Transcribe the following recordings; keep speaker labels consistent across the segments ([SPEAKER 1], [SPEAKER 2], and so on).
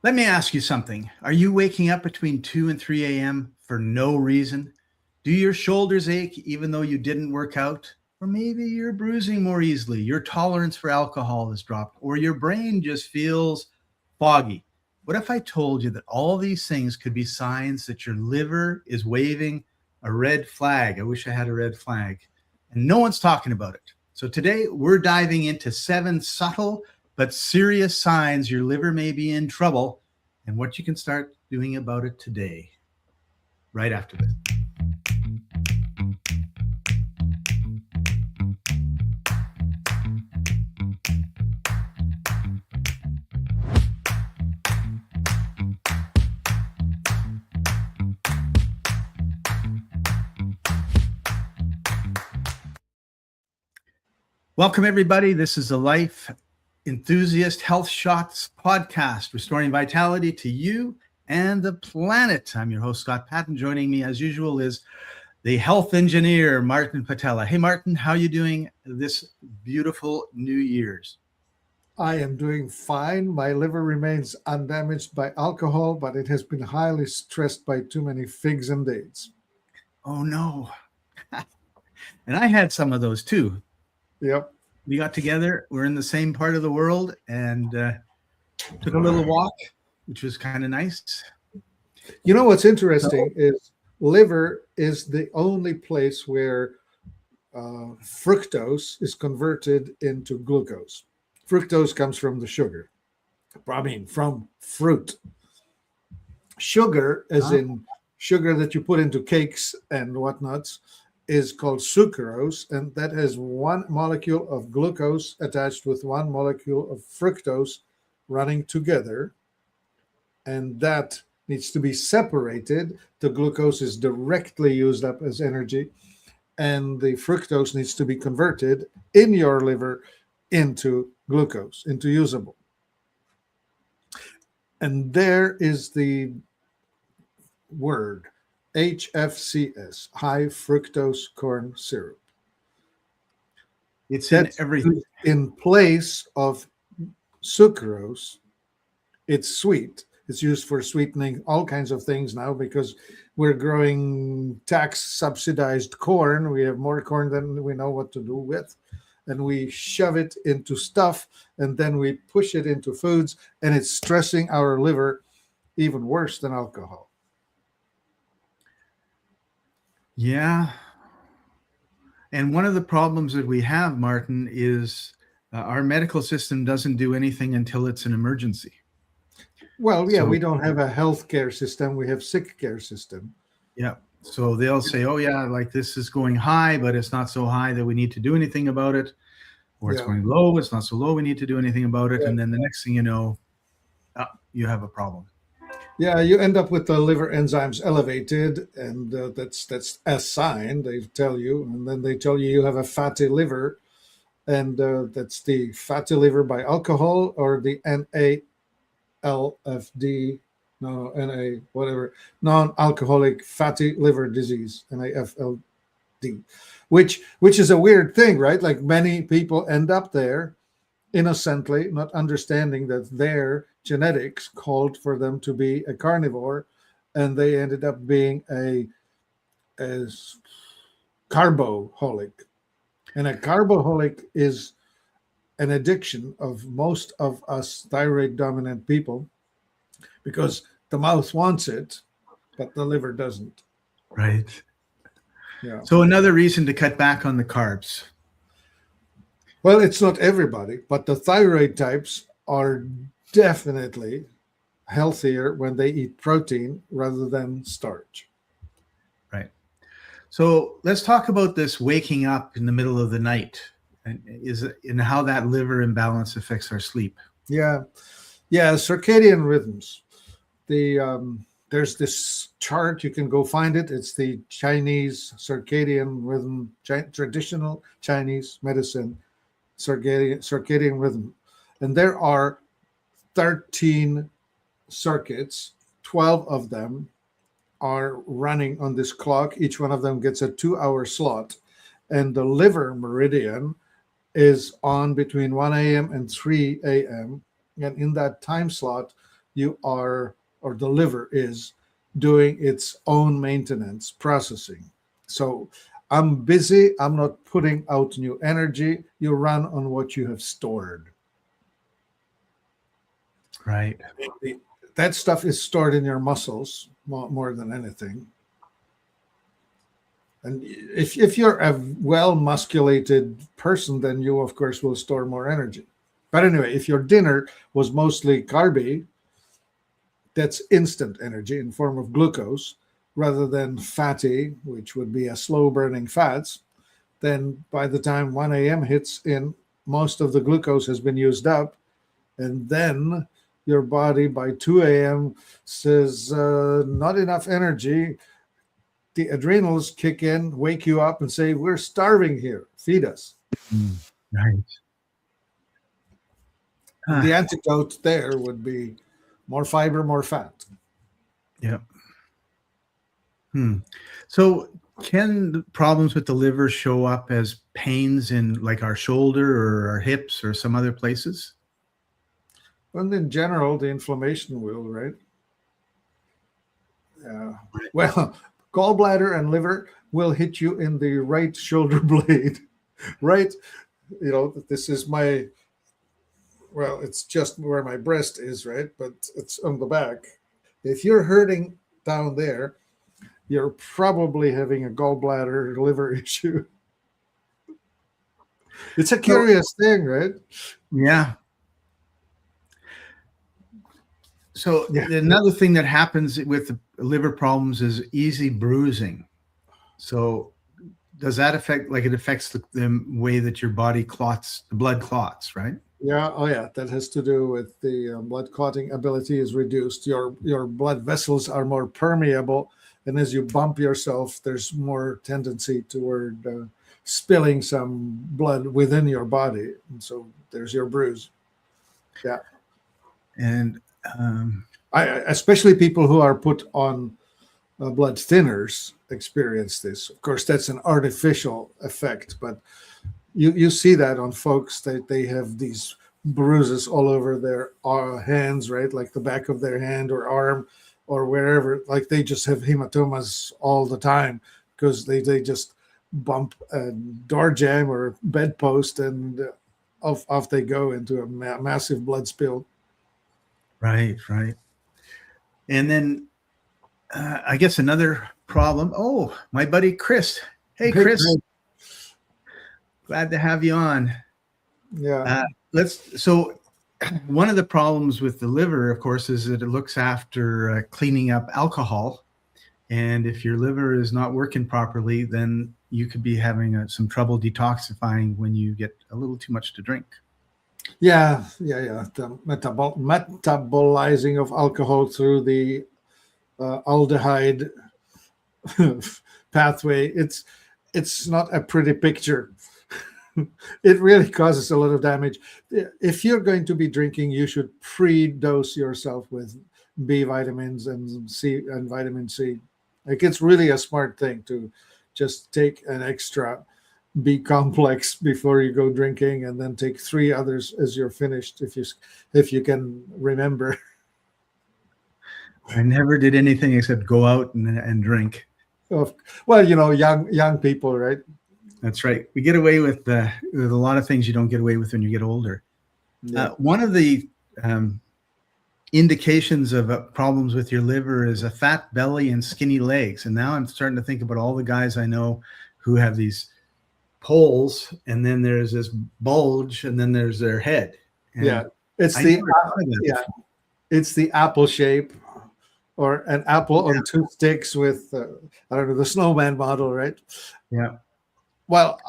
[SPEAKER 1] Let me ask you something. Are you waking up between 2 and 3 a.m. for no reason? Do your shoulders ache even though you didn't work out? Or maybe you're bruising more easily, your tolerance for alcohol has dropped, or your brain just feels foggy. What if I told you that all these things could be signs that your liver is waving a red flag? I wish I had a red flag. And no one's talking about it. So today we're diving into 7 subtle but serious signs your liver may be in trouble and what you can start doing about it today. Right after this. Welcome, everybody. This is the Life Enthusiast Health Shots podcast, restoring vitality to you and the planet. I'm your host, Scott Patton. Joining me, as usual, is the health engineer, Martin Pytela. Hey, Martin, how are you doing this beautiful New Year's?
[SPEAKER 2] I am doing fine. My liver remains undamaged by alcohol, but it has been highly stressed by too many figs and dates.
[SPEAKER 1] Oh, no. And I had some of those too.
[SPEAKER 2] Yep.
[SPEAKER 1] We got together. We're in the same part of the world and took a little walk, which was kind of nice.
[SPEAKER 2] You know what's interesting is liver is the only place where fructose is converted into glucose. Fructose comes from the sugar. I mean, from fruit. Sugar, as in sugar that you put into cakes and whatnots, is called sucrose, and that has one molecule of glucose attached with one molecule of fructose running together, and that needs to be separated. The glucose is directly used up as energy, and the fructose needs to be converted in your liver into glucose, into usable. And there is the word HFCS, high fructose corn syrup.
[SPEAKER 1] It's in everything.
[SPEAKER 2] In place of sucrose. It's sweet. It's used for sweetening all kinds of things now because we're growing tax subsidized corn. We have more corn than we know what to do with. And we shove it into stuff and then we push it into foods, and it's stressing our liver even worse than alcohol.
[SPEAKER 1] Yeah. And one of the problems that we have, Martin, is our medical system doesn't do anything until it's an emergency.
[SPEAKER 2] Well, yeah, we don't have a healthcare system. We have sick care system.
[SPEAKER 1] Yeah. So they'll say, oh, yeah, like this is going high, but it's not so high that we need to do anything about it. Or it's going low. It's not so low. We need to do anything about it. Yeah. And then the next thing you know, you have a problem.
[SPEAKER 2] Yeah, you end up with the liver enzymes elevated, and that's a sign they tell you, and then they tell you have a fatty liver, and that's the fatty liver by alcohol or the NALFD, no NA whatever, non-alcoholic fatty liver disease, NAFLD, which is a weird thing, right? Like many people end up there innocently, not understanding that their genetics called for them to be a carnivore, and they ended up being a carboholic. And a carboholic is an addiction of most of us thyroid dominant people because the mouth wants it, but the liver doesn't.
[SPEAKER 1] Right.
[SPEAKER 2] Yeah.
[SPEAKER 1] So another reason to cut back on the carbs.
[SPEAKER 2] Well, it's not everybody, but the thyroid types are definitely healthier when they eat protein rather than starch.
[SPEAKER 1] Right. So let's talk about this waking up in the middle of the night and how that liver imbalance affects our sleep.
[SPEAKER 2] Yeah. Circadian rhythms. There's this chart, you can go find it. It's the Chinese circadian rhythm, traditional Chinese medicine circadian rhythm. And there are 13 circuits, 12 of them are running on this clock. Each one of them gets a 2-hour slot. And the liver meridian is on between 1 a.m. and 3 a.m. And in that time slot, you are, or the liver is, doing its own maintenance processing. So I'm busy, I'm not putting out new energy. You run on what you have stored.
[SPEAKER 1] Right.
[SPEAKER 2] That stuff is stored in your muscles more than anything. And if you're a well musculated person, then you, of course, will store more energy. But anyway, if your dinner was mostly carby, that's instant energy in form of glucose, rather than fatty, which would be a slow burning fats, then by the time 1 a.m. hits in, most of the glucose has been used up. And then your body by 2 a.m. says, not enough energy. The adrenals kick in, wake you up, and say, we're starving here. Feed us.
[SPEAKER 1] Right.
[SPEAKER 2] And the antidote there would be more fiber, more fat.
[SPEAKER 1] Yeah. So can the problems with the liver show up as pains in like our shoulder or our hips or some other places?
[SPEAKER 2] And in general, the inflammation will, right? Well, gallbladder and liver will hit you in the right shoulder blade, right? You know, this is my, well, it's just where my breast is, right? But it's on the back. If you're hurting down there, you're probably having a gallbladder liver issue. It's a curious thing, right?
[SPEAKER 1] Yeah. So another thing that happens with the liver problems is easy bruising. So does that affect, like it affects the way that your body clots, the blood clots, right?
[SPEAKER 2] Yeah. Oh, yeah. That has to do with the blood clotting ability is reduced. Your blood vessels are more permeable. And as you bump yourself, there's more tendency toward spilling some blood within your body. And so there's your bruise. Yeah.
[SPEAKER 1] And
[SPEAKER 2] especially people who are put on blood thinners experience this. Of course, that's an artificial effect, but you see that on folks that they have these bruises all over their hands, right? Like the back of their hand or arm or wherever. Like they just have hematomas all the time because they just bump a door jamb or bedpost and off they go into a massive blood spill.
[SPEAKER 1] Right. And then I guess another problem. Oh, my buddy Chris. Hey, Chris. Glad to have you on.
[SPEAKER 2] Yeah.
[SPEAKER 1] So one of the problems with the liver, of course, is that it looks after cleaning up alcohol. And if your liver is not working properly, then you could be having some trouble detoxifying when you get a little too much to drink.
[SPEAKER 2] Yeah. The metabolizing of alcohol through the aldehyde pathway. It's not a pretty picture. It really causes a lot of damage. If you're going to be drinking, you should pre-dose yourself with B vitamins and vitamin C. Like it's really a smart thing to just take an extra B complex before you go drinking, and then take 3 others as you're finished, if you can remember.
[SPEAKER 1] I never did anything except go out and drink.
[SPEAKER 2] Well, young people, right?
[SPEAKER 1] That's right. We get away with a lot of things you don't get away with when you get older.
[SPEAKER 2] Yeah.
[SPEAKER 1] One of the indications of problems with your liver is a fat belly and skinny legs. And now I'm starting to think about all the guys I know who have these poles, and then there's this bulge, and then there's their head. And
[SPEAKER 2] it's the apple shape, or an apple on 2 sticks with I don't know, the snowman model, right?
[SPEAKER 1] Yeah.
[SPEAKER 2] Well,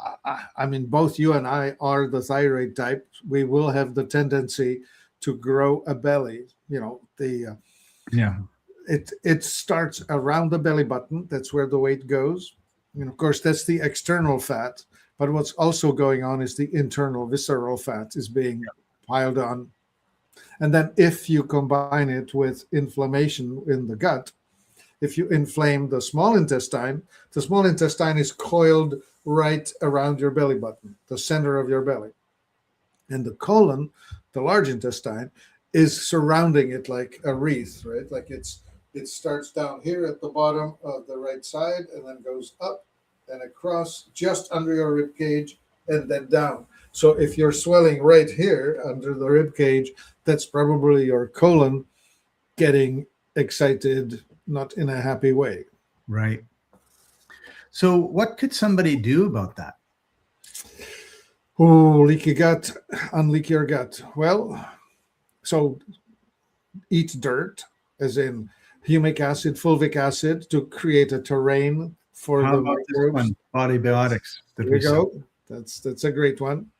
[SPEAKER 2] I mean, both you and I are the thyroid type. We will have the tendency to grow a belly. It starts around the belly button. That's where the weight goes. And of course, that's the external fat. But what's also going on is the internal visceral fat is being piled on. And then if you combine it with inflammation in the gut, if you inflame the small intestine is coiled right around your belly button, the center of your belly. And the colon, the large intestine, is surrounding it like a wreath, right? Like it starts down here at the bottom of the right side and then goes up and across just under your rib cage and then down. So if you're swelling right here under the rib cage, that's probably your colon getting excited, not in a happy way.
[SPEAKER 1] Right. So what could somebody do about that?
[SPEAKER 2] Oh, leaky gut, unleak your gut. Well, so eat dirt, as in humic acid, fulvic acid, to create a terrain for
[SPEAKER 1] How
[SPEAKER 2] the
[SPEAKER 1] about this
[SPEAKER 2] microbes.
[SPEAKER 1] one, Prebiotics? That
[SPEAKER 2] There
[SPEAKER 1] we
[SPEAKER 2] you
[SPEAKER 1] saw?
[SPEAKER 2] go. That's a great one.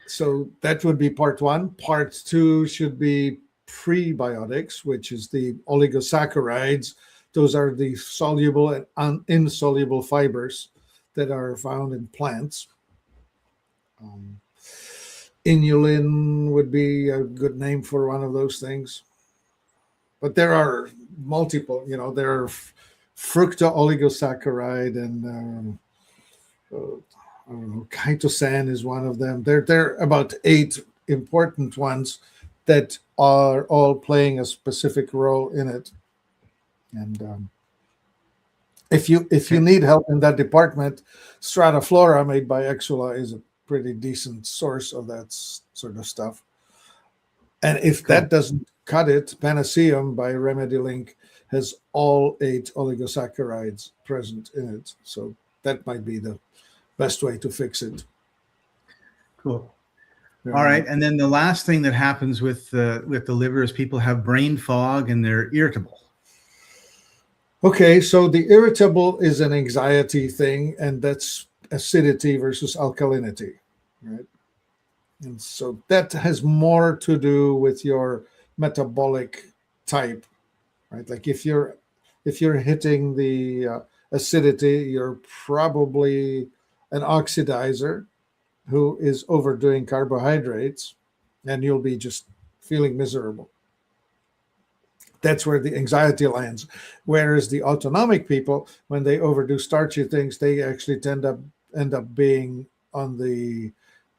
[SPEAKER 2] So that would be part one. Part two should be prebiotics, which is the oligosaccharides. Those are the soluble and insoluble fibers that are found in plants. Inulin would be a good name for one of those things. But there are multiple, there are fructooligosaccharide and I don't know, chitosan is one of them. There are about 8 important ones that are all playing a specific role in it. And if you need help in that department, Strataflora made by Exula is a pretty decent source of that sort of stuff. And if that doesn't cut it, Panaceum by RemedyLink has all 8 oligosaccharides present in it. So that might be the best way to fix it.
[SPEAKER 1] Cool. All right. And then the last thing that happens with the liver is people have brain fog and they're irritable.
[SPEAKER 2] Okay, so the irritable is an anxiety thing, and that's acidity versus alkalinity, right? And so that has more to do with your metabolic type, right? Like if you're hitting the acidity, you're probably an oxidizer who is overdoing carbohydrates, and you'll be just feeling miserable. That's where the anxiety lands. Whereas the autonomic people, when they overdo starchy things, they actually end up being on the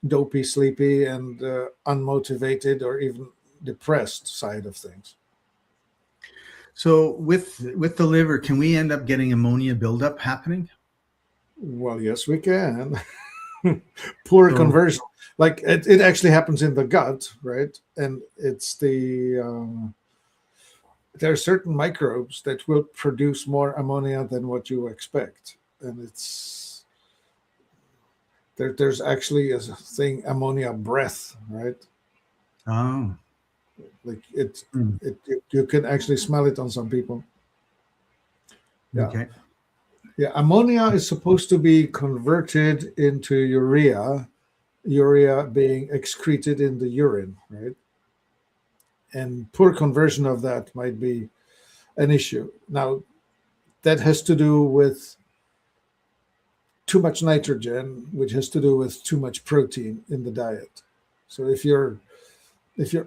[SPEAKER 2] dopey, sleepy, and unmotivated or even depressed side of things.
[SPEAKER 1] So with the liver, can we end up getting ammonia buildup happening?
[SPEAKER 2] Well, yes, we can. Poor conversion. Like it actually happens in the gut, right? And it's there are certain microbes that will produce more ammonia than what you expect. And there's actually a thing, ammonia breath, right?
[SPEAKER 1] Oh.
[SPEAKER 2] Like you can actually smell it on some people. Yeah.
[SPEAKER 1] Okay.
[SPEAKER 2] Yeah, ammonia is supposed to be converted into urea being excreted in the urine, right? And poor conversion of that might be an issue. Now, that has to do with too much nitrogen, which has to do with too much protein in the diet. So if you're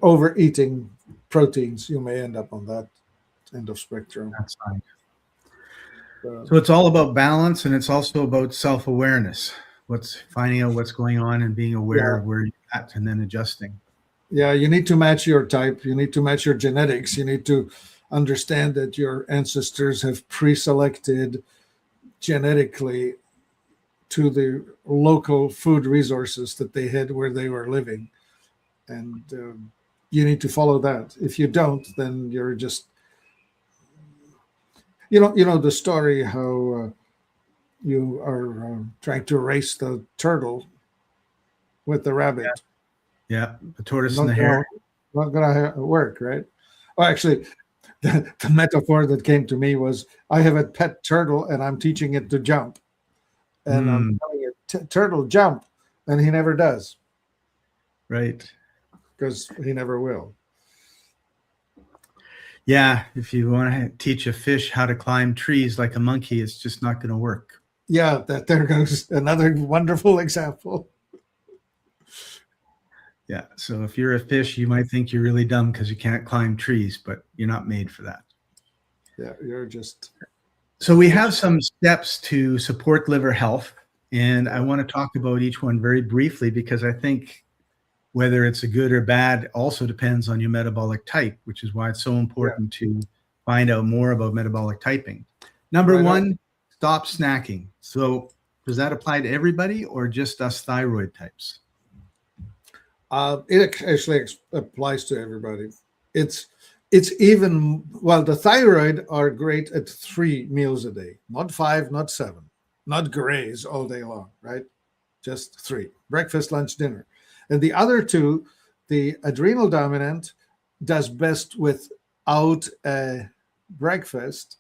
[SPEAKER 2] overeating proteins, you may end up on that end of spectrum.
[SPEAKER 1] That's fine. So it's all about balance, and it's also about self-awareness. Finding out what's going on and being aware of where you're at, and then adjusting.
[SPEAKER 2] Yeah, you need to match your type. You need to match your genetics. You need to understand that your ancestors have pre-selected genetically to the local food resources that they had where they were living. And you need to follow that. If you don't, then you're just, you know the story how you are trying to race the turtle with the rabbit.
[SPEAKER 1] Yeah, the tortoise and the hare.
[SPEAKER 2] Not gonna work, right? Oh, actually, the metaphor that came to me was I have a pet turtle and I'm teaching it to jump, and I'm telling it, turtle jump, and he never does.
[SPEAKER 1] Right.
[SPEAKER 2] Because he never will.
[SPEAKER 1] Yeah, if you want to teach a fish how to climb trees like a monkey, it's just not going to work.
[SPEAKER 2] Yeah, there goes another wonderful example.
[SPEAKER 1] Yeah, so if you're a fish, you might think you're really dumb because you can't climb trees, but you're not made for that.
[SPEAKER 2] Yeah, you're just...
[SPEAKER 1] So we have some steps to support liver health, and I want to talk about each one very briefly because I think whether it's a good or bad also depends on your metabolic type, which is why it's so important to find out more about metabolic typing. Number one, stop snacking. So does that apply to everybody or just us thyroid types?
[SPEAKER 2] It actually applies to everybody. It's even, well, the thyroid are great at 3 meals a day, not 5, not 7, not graze all day long, right? Just 3: breakfast, lunch, dinner. And the other 2, the adrenal dominant does best without a breakfast,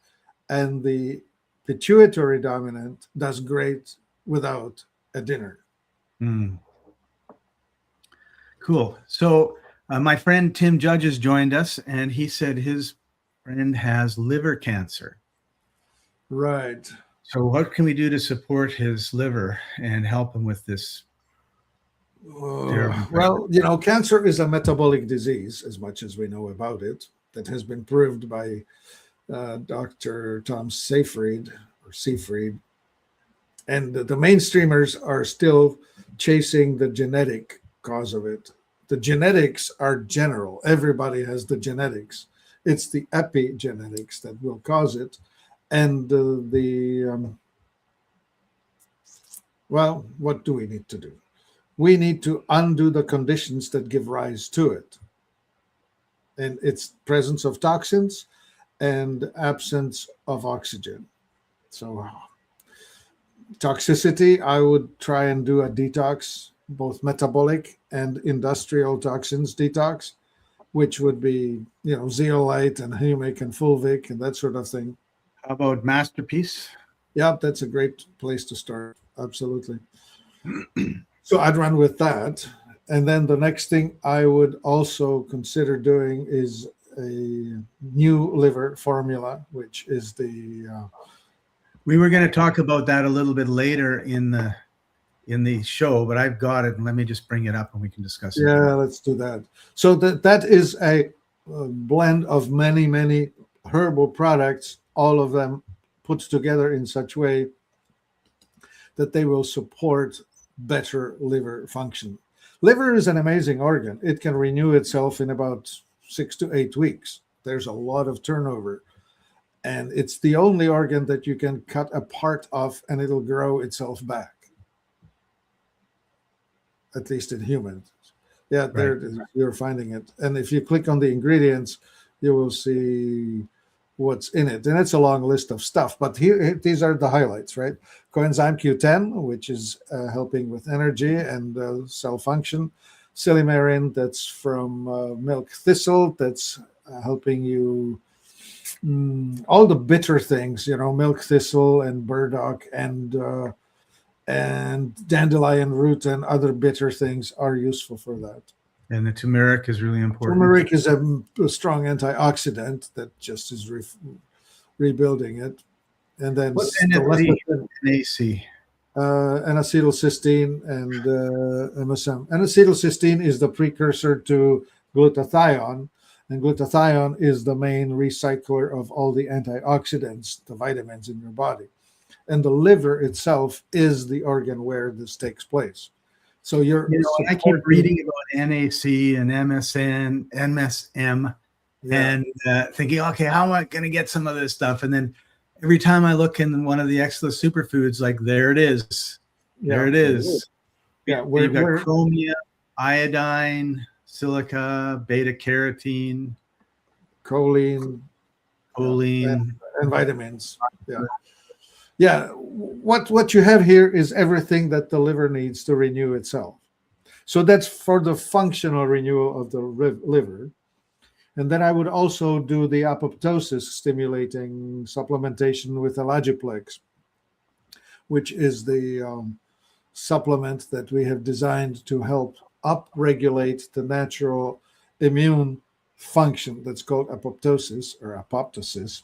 [SPEAKER 2] and the pituitary dominant does great without a dinner.
[SPEAKER 1] Cool. So my friend Tim Judge has joined us, and he said his friend has liver cancer.
[SPEAKER 2] Right.
[SPEAKER 1] So what can we do to support his liver and help him with this?
[SPEAKER 2] Well, cancer is a metabolic disease, as much as we know about it. That has been proved by Dr. Tom Seyfried, and the mainstreamers are still chasing the genetic cause of it. The genetics are general. Everybody has the genetics. It's the epigenetics that will cause it. And well, what do we need to do? We need to undo the conditions that give rise to it. And it's presence of toxins and absence of oxygen. So toxicity, I would try and do a detox, both metabolic and industrial toxins detox, which would be, zeolite and humic and fulvic and that sort of thing.
[SPEAKER 1] How about Masterpiece?
[SPEAKER 2] Yeah, that's a great place to start. Absolutely. So I'd run with that. And then the next thing I would also consider doing is a new liver formula, which is the...
[SPEAKER 1] we were going to talk about that a little bit later in the show, but I've got it, and let me just bring it up and we can discuss it.
[SPEAKER 2] Yeah, let's do that. So that is a blend of many, many herbal products, all of them put together in such a way that they will support better liver function. Liver is an amazing organ. It can renew itself in about 6 to 8 weeks. There's a lot of turnover. And it's the only organ that you can cut a part of and it'll grow itself back. At least in humans. Yeah, right. There it is. You're finding it. And if you click on the ingredients, you will see what's in it. And it's a long list of stuff. But here, these are the highlights, right? Coenzyme Q10, which is helping with energy and cell function. Silymarin, that's from milk thistle, that's helping you... all the bitter things, milk thistle and burdock and dandelion root and other bitter things are useful for that.
[SPEAKER 1] And the turmeric is really important.
[SPEAKER 2] Turmeric is a strong antioxidant that just is rebuilding it. And then
[SPEAKER 1] what's NAC?
[SPEAKER 2] N-acetylcysteine and MSM. N-acetylcysteine is the precursor to glutathione. And glutathione is the main recycler of all the antioxidants, the vitamins in your body. And the liver itself is the organ where this takes place. So
[SPEAKER 1] I keep reading about NAC and MSM and thinking, okay, how am I going to get some of this stuff? And then every time I look in one of the Excellent Superfoods, like there it is. There it is.
[SPEAKER 2] Yeah,
[SPEAKER 1] you've got chromium, iodine, silica, beta carotene,
[SPEAKER 2] choline, and vitamins. Yeah. What you have here is everything that the liver needs to renew itself. So that's for the functional renewal of the liver. And then I would also do the apoptosis stimulating supplementation with Elagiplex, which is the supplement that we have designed to help upregulate the natural immune function. That's called apoptosis or apoptosis.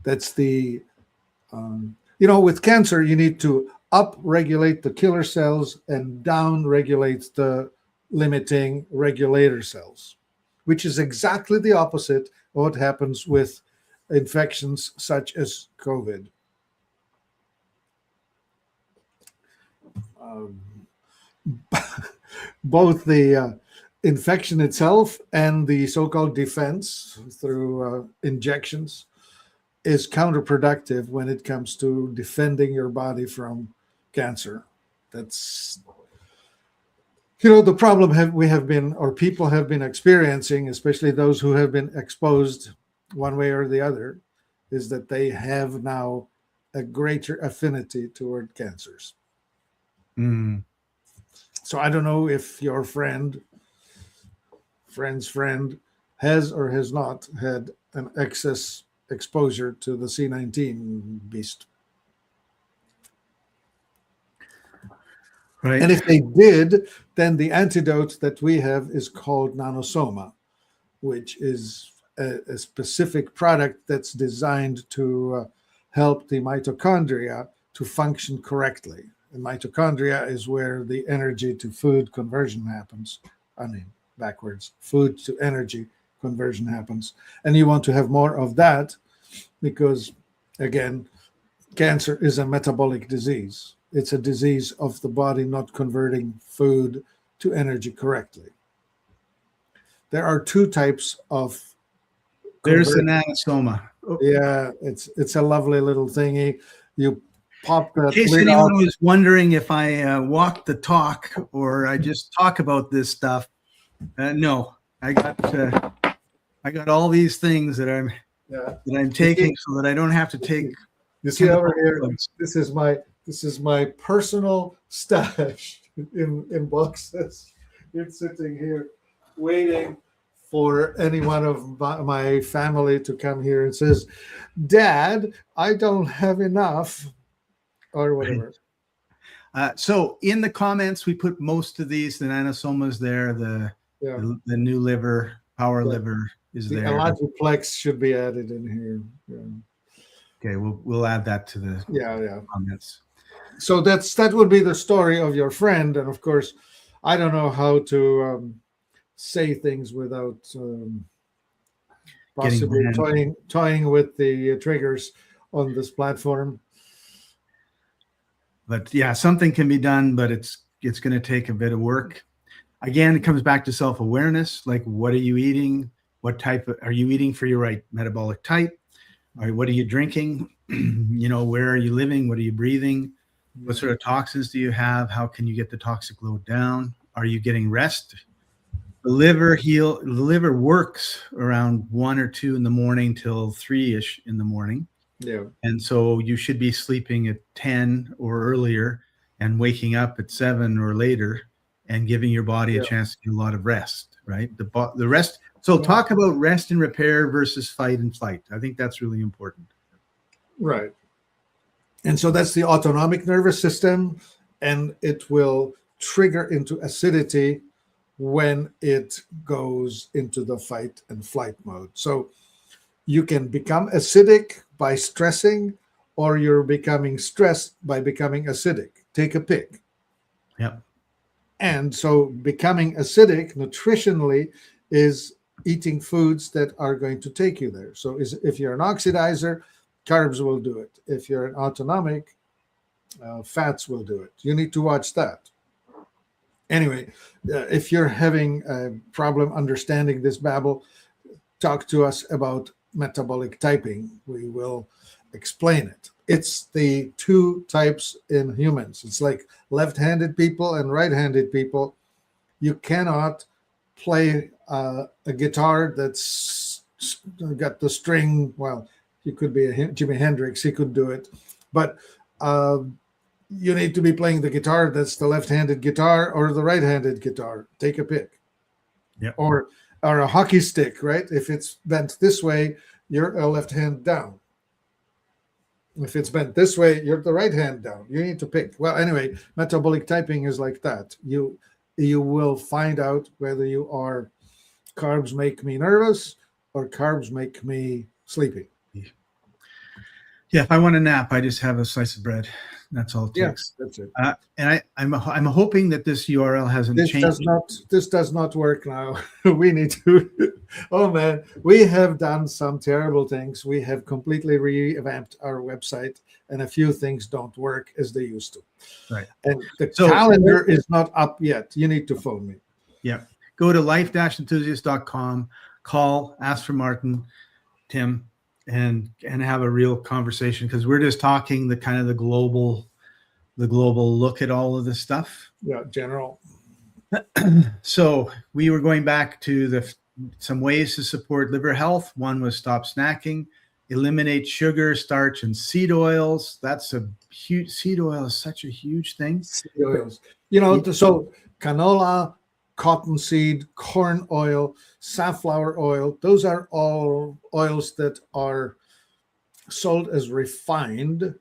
[SPEAKER 2] That's the, with cancer, you need to upregulate the killer cells and downregulate the limiting regulator cells, which is exactly the opposite of what happens with infections such as COVID. both the infection itself and the so-called defense through injections is counterproductive when it comes to defending your body from cancer. That's, the problem we have been, or people have been experiencing, especially those who have been exposed one way or the other, is that they have now a greater affinity toward cancers.
[SPEAKER 1] Mm.
[SPEAKER 2] So I don't know if your friend's friend has or has not had an excess exposure to the C19 beast.
[SPEAKER 1] Right.
[SPEAKER 2] And if they did, then the antidote that we have is called nanosoma, which is a specific product that's designed to help the mitochondria to function correctly. And mitochondria is where the energy to food conversion happens. I mean, backwards, food to energy conversion happens. And you want to have more of that because, again, cancer is a metabolic disease. It's a disease of the body not converting food to energy correctly. There are two types of
[SPEAKER 1] There's an anosoma. Oh.
[SPEAKER 2] Yeah, it's a lovely little thingy. You pop that.
[SPEAKER 1] In case anyone was wondering if I walk the talk or I just talk about this stuff, no, I got all these things that I'm taking so that I don't have to take.
[SPEAKER 2] You see over here, this is my personal stash in boxes. It's sitting here waiting for any one of my family to come here and says, "Dad, I don't have enough," or whatever.
[SPEAKER 1] So in the comments, we put most of these, the nanosomas there, the new liver, power liver is there.
[SPEAKER 2] The Allogiplex should be added in here. Yeah.
[SPEAKER 1] Okay, we'll add that to the comments.
[SPEAKER 2] So that would be the story of your friend, and of course, I don't know how to say things without possibly toying with the triggers on this platform.
[SPEAKER 1] But yeah, something can be done, but it's going to take a bit of work. Again, it comes back to self-awareness. Like, what are you eating? What type are you eating for your right metabolic type? Or what are you drinking? Where are you living? What are you breathing? What sort of toxins do you have? How can you get the toxic load down? Are you getting rest? The liver works around 1 or 2 in the morning till 3-ish in the morning.
[SPEAKER 2] Yeah.
[SPEAKER 1] And so you should be sleeping at 10 or earlier and waking up at 7 or later and giving your body a chance to get a lot of rest, right? The rest. So talk about rest and repair versus fight and flight. I think that's really important.
[SPEAKER 2] Right. And so that's the autonomic nervous system, and it will trigger into acidity when it goes into the fight and flight mode. So you can become acidic by stressing, or you're becoming stressed by becoming acidic. Take a pick.
[SPEAKER 1] Yeah.
[SPEAKER 2] And so becoming acidic nutritionally is eating foods that are going to take you there. So if you're an oxidizer, carbs will do it. If you're an autonomic, fats will do it. You need to watch that. Anyway, if you're having a problem understanding this babble, talk to us about metabolic typing. We will explain it. It's the two types in humans. It's like left-handed people and right-handed people. You cannot play a guitar that's got the string. Well, you could be a Jimi Hendrix. He could do it. But you need to be playing the guitar that's the left-handed guitar or the right-handed guitar. Take a pick.
[SPEAKER 1] Yeah.
[SPEAKER 2] Or a hockey stick, right? If it's bent this way, you're a left hand down. If it's bent this way, you're the right hand down. You need to pick. Well, anyway, metabolic typing is like that. You will find out whether you are carbs make me nervous or carbs make me sleepy.
[SPEAKER 1] Yeah, if I want a nap, I just have a slice of bread. That's all it
[SPEAKER 2] Yeah,
[SPEAKER 1] takes.
[SPEAKER 2] that's it.
[SPEAKER 1] And I'm hoping that this URL hasn't
[SPEAKER 2] This
[SPEAKER 1] changed.
[SPEAKER 2] does not work now. We need to. Oh man, we have done some terrible things. We have completely revamped our website, and a few things don't work as they used to.
[SPEAKER 1] Right.
[SPEAKER 2] And the
[SPEAKER 1] So-
[SPEAKER 2] calendar is not up yet. You need to phone me.
[SPEAKER 1] Yeah. Go to life-enthusiast.com, call, ask for Martin, Tim, and have a real conversation, because we're just talking the kind of the global look at all of this stuff.
[SPEAKER 2] Yeah, general.
[SPEAKER 1] So we were going back to some ways to support liver health. One was stop snacking, eliminate sugar, starch, and seed oils. Seed oil is such a huge thing.
[SPEAKER 2] Seed oils. So canola, cottonseed, corn oil, safflower oil, those are all oils that are sold as refined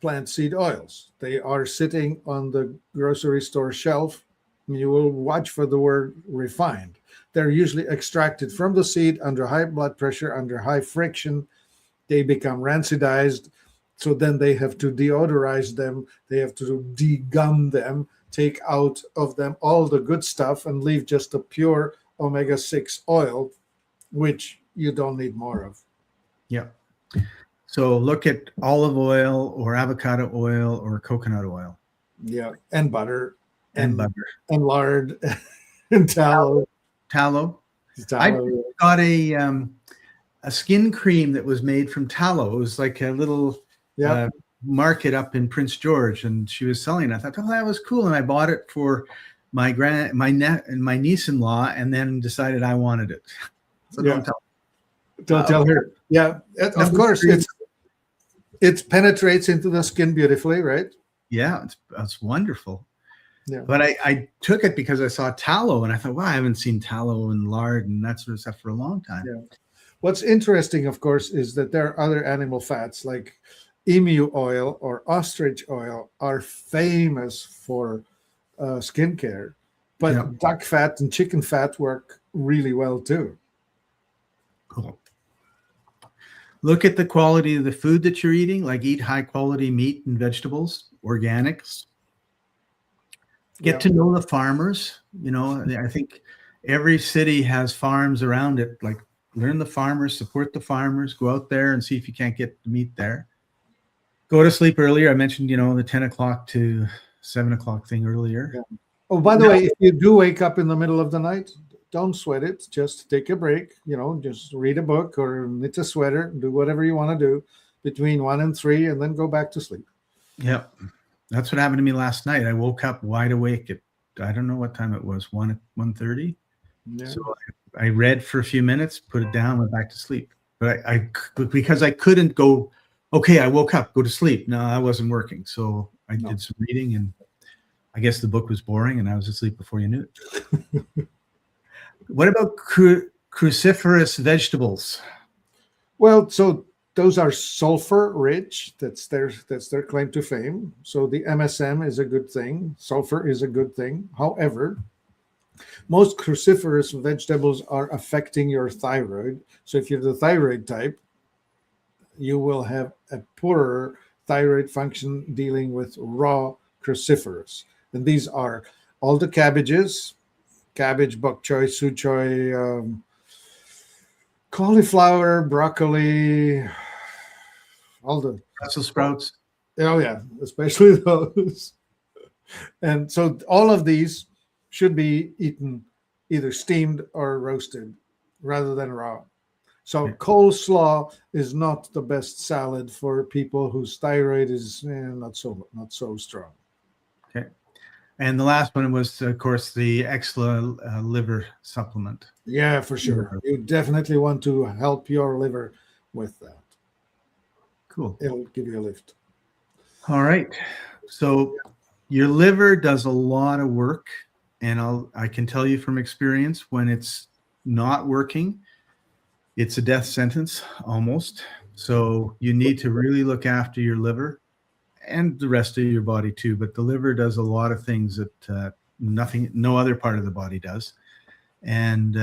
[SPEAKER 2] plant seed oils. They are sitting on the grocery store shelf. You will watch for the word refined. They're usually extracted from the seed under high blood pressure, under high friction. They become rancidized. So then they have to deodorize them. They have to degum them, take out of them all the good stuff and leave just a pure omega-6 oil, which you don't need more of.
[SPEAKER 1] Yeah. So look at olive oil or avocado oil or coconut oil.
[SPEAKER 2] Yeah, and butter.
[SPEAKER 1] And butter.
[SPEAKER 2] And lard and tallow.
[SPEAKER 1] Tallow. I got a skin cream that was made from tallow. It was like a little market up in Prince George, and she was selling it. I thought, oh, that was cool, and I bought it for my niece-in-law, and then decided I wanted it. So don't
[SPEAKER 2] tell her. Yeah, of course. It penetrates into the skin beautifully, right?
[SPEAKER 1] Yeah, it's wonderful.
[SPEAKER 2] Yeah.
[SPEAKER 1] But I took it because I saw tallow, and I thought, wow, I haven't seen tallow and lard and that sort of stuff for a long time.
[SPEAKER 2] Yeah. What's interesting, of course, is that there are other animal fats like emu oil or ostrich oil are famous for skincare, but duck fat and chicken fat work really well too.
[SPEAKER 1] Cool. Look at the quality of the food that you're eating, like eat high quality meat and vegetables, organics. Get to know the farmers. I think every city has farms around it. Like, learn the farmers, support the farmers, go out there and see if you can't get the meat there. Go to sleep earlier. I mentioned, the 10 o'clock to 7 o'clock thing earlier.
[SPEAKER 2] Yeah. Oh, by the way, if you do wake up in the middle of the night, don't sweat it. Just take a break, just read a book or knit a sweater, do whatever you want to do between 1 and 3, and then go back to sleep.
[SPEAKER 1] Yep. That's what happened to me last night. I woke up wide awake at, I don't know what time it was, 1:30. Yeah. So I read for a few minutes, put it down, went back to sleep. But because I couldn't go, okay, I woke up, go to sleep. No, I wasn't working. So I did some reading, and I guess the book was boring, and I was asleep before you knew it. What about cruciferous vegetables?
[SPEAKER 2] Well, so those are sulfur rich. That's their claim to fame. So the MSM is a good thing. Sulfur is a good thing. However, most cruciferous vegetables are affecting your thyroid. So if you're the thyroid type, you will have a poorer thyroid function dealing with raw cruciferous. And these are all the cabbages, cabbage, bok choy, su choy, cauliflower, broccoli, all the
[SPEAKER 1] Brussels sprouts.
[SPEAKER 2] Oh yeah, especially those. And so all of these should be eaten either steamed or roasted rather than raw. So coleslaw is not the best salad for people whose thyroid is not so strong.
[SPEAKER 1] Okay. And the last one was, of course, the extra liver supplement.
[SPEAKER 2] Yeah, for sure. You definitely want to help your liver with that.
[SPEAKER 1] Cool.
[SPEAKER 2] It'll give you a lift.
[SPEAKER 1] All right. So your liver does a lot of work, and I can tell you from experience, when it's not working, it's a death sentence almost. So you need to really look after your liver and the rest of your body too. But the liver does a lot of things that no other part of the body does. And,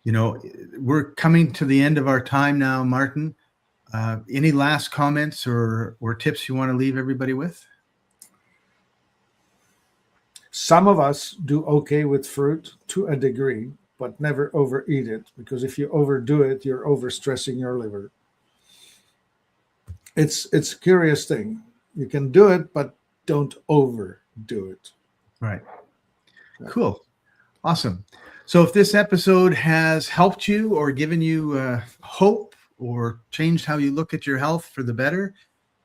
[SPEAKER 1] we're coming to the end of our time now, Martin. Any last comments or tips you want to leave everybody with?
[SPEAKER 2] Some of us do okay with fruit to a degree, but never overeat it, because if you overdo it, you're overstressing your liver. It's a curious thing. You can do it, but don't overdo it.
[SPEAKER 1] Right. Cool. Awesome. So if this episode has helped you or given you hope or changed how you look at your health for the better,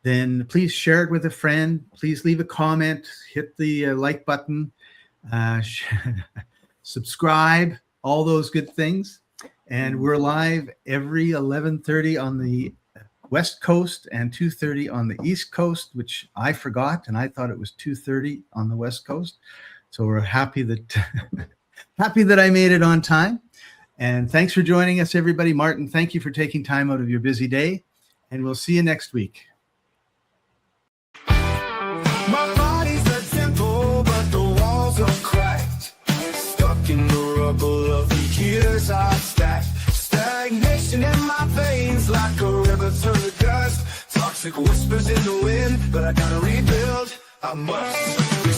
[SPEAKER 1] then please share it with a friend. Please leave a comment, hit the like button, subscribe, all those good things. And we're live every 11:30 on the West Coast and 2:30 on the East Coast, which I forgot, and I thought it was 2:30 on the West Coast. So we're happy that I made it on time. And thanks for joining us, everybody. Martin, thank you for taking time out of your busy day, and we'll see you next week.
[SPEAKER 3] My body's a temple, but the walls are cracked. Stuck in the rubble of the years I've stacked. Stagnation in my veins like a river turned to dust. Toxic whispers in the wind, but I gotta rebuild. I must.